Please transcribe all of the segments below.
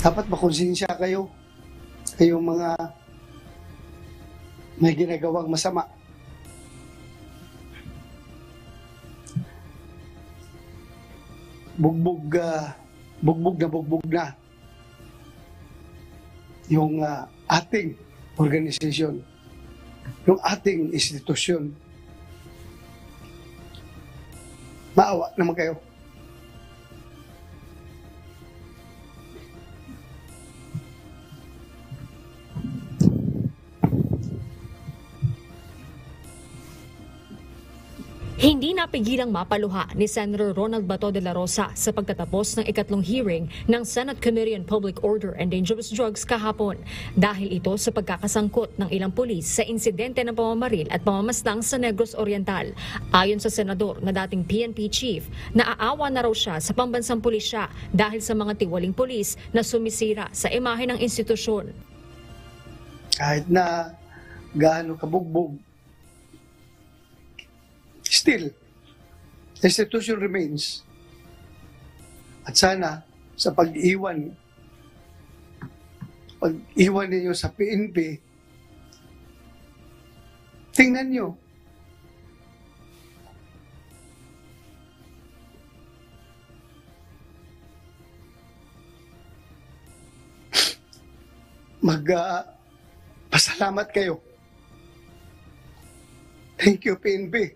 Dapat makonsensya kayo, kayong mga may ginagawang masama. Bugbog na yung ating organisasyon, yung ating institusyon. Maawa naman kayo. Hindi napigilang mapaluha ni Senator Ronald Bato de la Rosa sa pagtatapos ng ikatlong hearing ng Senate Committee on Public Order and Dangerous Drugs kahapon dahil ito sa pagkakasangkot ng ilang pulis sa insidente ng pamamaril at pamamaslang sa Negros Oriental. Ayon sa senador na dating PNP chief, naaawa na raw siya sa pambansang pulisya dahil sa mga tiwaling pulis na sumisira sa imahe ng institusyon. Kahit na gaano kabugbog, still, the institution remains. At sana, sa pag-iwan ninyo sa PNP, tingnan nyo. Pasalamat kayo. Thank you, PNP.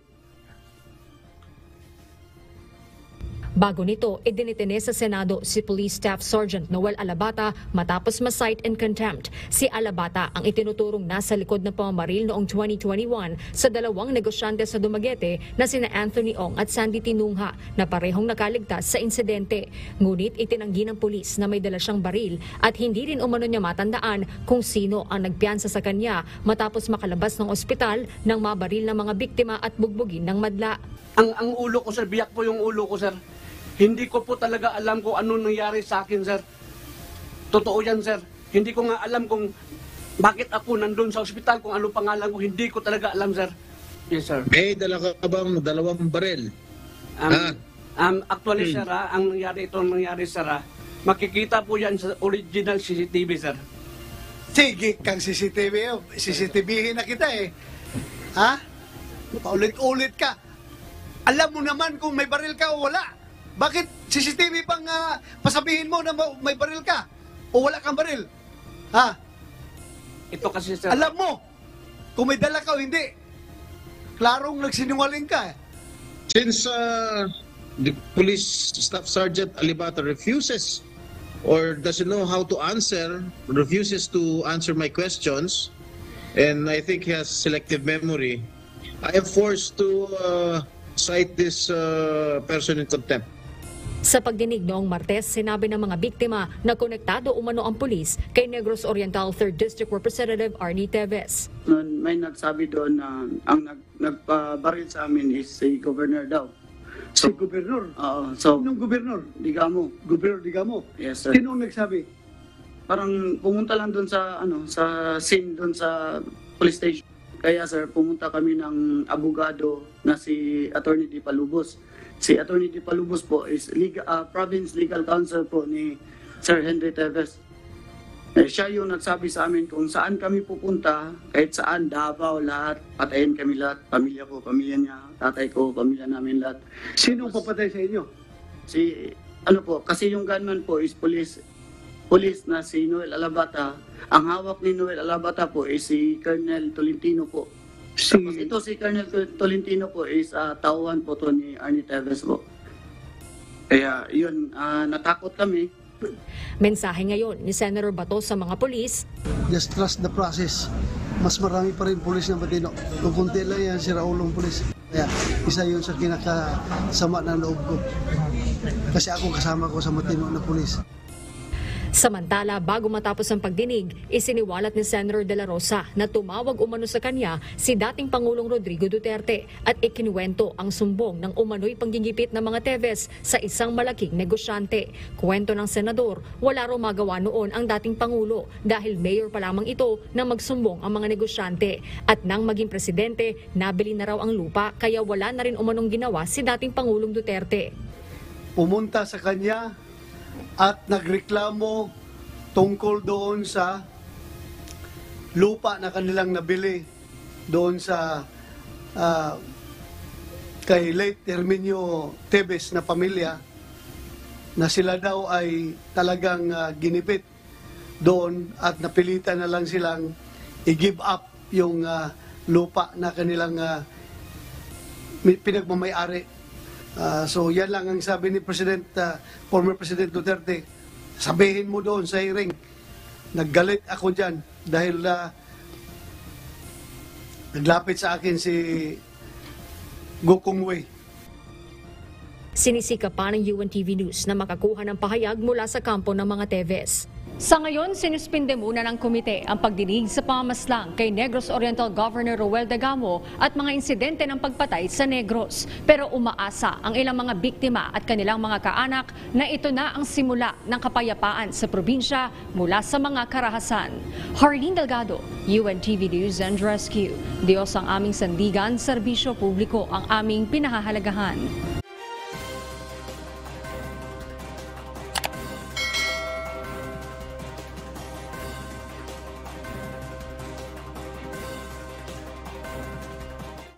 Bago nito, idinitene sa Senado si Police Staff Sergeant Noel Alabata matapos ma-cite in contempt. Si Alabata ang itinuturong nasa likod ng pamamaril noong 2021 sa dalawang negosyante sa Dumaguete na sina Anthony Ong at Sandy Tinungha na parehong nakaligtas sa insidente. Ngunit itinanggi ng pulis na may dala siyang baril at hindi rin umano niya matandaan kung sino ang nagpiyansa sa kanya matapos makalabas ng ospital nang mabaril ng mga biktima at bugbugin ng madla. Ang ulo ko, sir, biyak po yung ulo ko, sir. Hindi ko po talaga alam kung ano nangyari sa akin, sir. Totoo yan, sir. Hindi ko nga alam kung bakit ako nandun sa ospital, kung ano pangalan ko. Hindi ko talaga alam, sir. Yes, sir. May dala ka bang dalawang baril? Actually, sir, ang nangyari, sir, makikita po yan sa original CCTV, sir. Sige kang CCTV. CCTV-hin na kita eh. Ha? Paulit-ulit ka. Alam mo naman kung may baril ka o wala. Bakit CCTV pang pasabihin mo na may baril ka o wala kang baril? Ha? Ito kasi, sir. Alam mo kung may dala ka o hindi. Klarong nagsinungaling ka. Since the Police Staff Sergeant Alibata refuses or doesn't know how to answer, refuses to answer my questions, and I think he has selective memory, I am forced to cite this person in contempt. Sa pagdinig noong Martes, sinabi ng mga biktima na konektado umano ang pulis kay Negros Oriental 3rd District Representative Arnie Teves. May nagsabi doon na ang nagpabaril sa amin is si Governor daw. Si Gobernur? Oo. So, Anong Gobernur? Digamo. Gobernur Digamo? Yes, sir. Sino nagsabi? Parang pumunta lang doon sa sa scene doon sa police station. Kaya, sir, pumunta kami ng abogado na si Attorney Di Palubos. Si Attorney Di Palubos po is Province Legal Counsel po ni Sir Henry Teves. Siya yung nagsabi sa amin kung saan kami pupunta, kahit saan, Davao, lahat, patayin kami lahat. Pamilya ko, pamilya niya, tatay ko, pamilya namin lahat. Sino papatay sa inyo? Kasi yung gunman po is police na si Noel Alabata. Ang hawak ni Noel Alabata po is si Colonel Tolentino po. Tapos ito si Colonel Tolentino po is tauhan po to ni Arnie Teves po. Kaya yun, natakot kami. Mensahe ngayon ni Senator Bato sa mga pulis. Just trust the process. Mas marami pa rin pulis na matino. Kung kunti lang yan, siraulong pulis. Kaya isa yun sa kinakasama ng loob ko. Kasi ako kasama ko sa matino na pulis. Samantala, bago matapos ang pagdinig, isiniwalat ni Senator De La Rosa na tumawag umano sa kanya si dating Pangulong Rodrigo Duterte at ikinuwento ang sumbong ng umano'y panggigipit ng mga Teves sa isang malaking negosyante. Kwento ng senador, wala raw magawa noon ang dating Pangulo dahil mayor pa lamang ito na magsumbong ang mga negosyante. At nang maging presidente, nabili na raw ang lupa kaya wala na rin umanong ginawa si dating Pangulong Duterte. Pumunta sa kanya at nagreklamo tungkol doon sa lupa na kanilang nabili doon sa kay late Herminio Tebes na pamilya, na sila daw ay talagang ginipit doon at napilitan na lang silang i-give up yung lupa na kanilang pinagmamayari. So yan lang ang sabi ni former President Duterte. Sabihin mo doon sa hearing, naggalit ako dyan dahil naglapit sa akin si Gokong Wei. Sinisika pa ng UNTV News na makakuha ng pahayag mula sa kampo ng mga Teves. Sa ngayon, sinuspinde muna ng komite ang pagdinig sa pamamaslang kay Negros Oriental Governor Roel Dagamo at mga insidente ng pagpatay sa Negros. Pero umaasa ang ilang mga biktima at kanilang mga kaanak na ito na ang simula ng kapayapaan sa probinsya mula sa mga karahasan. Harleen Delgado, UNTV News and Rescue. Diyos ang aming sandigan, serbisyo publiko ang aming pinahahalagahan.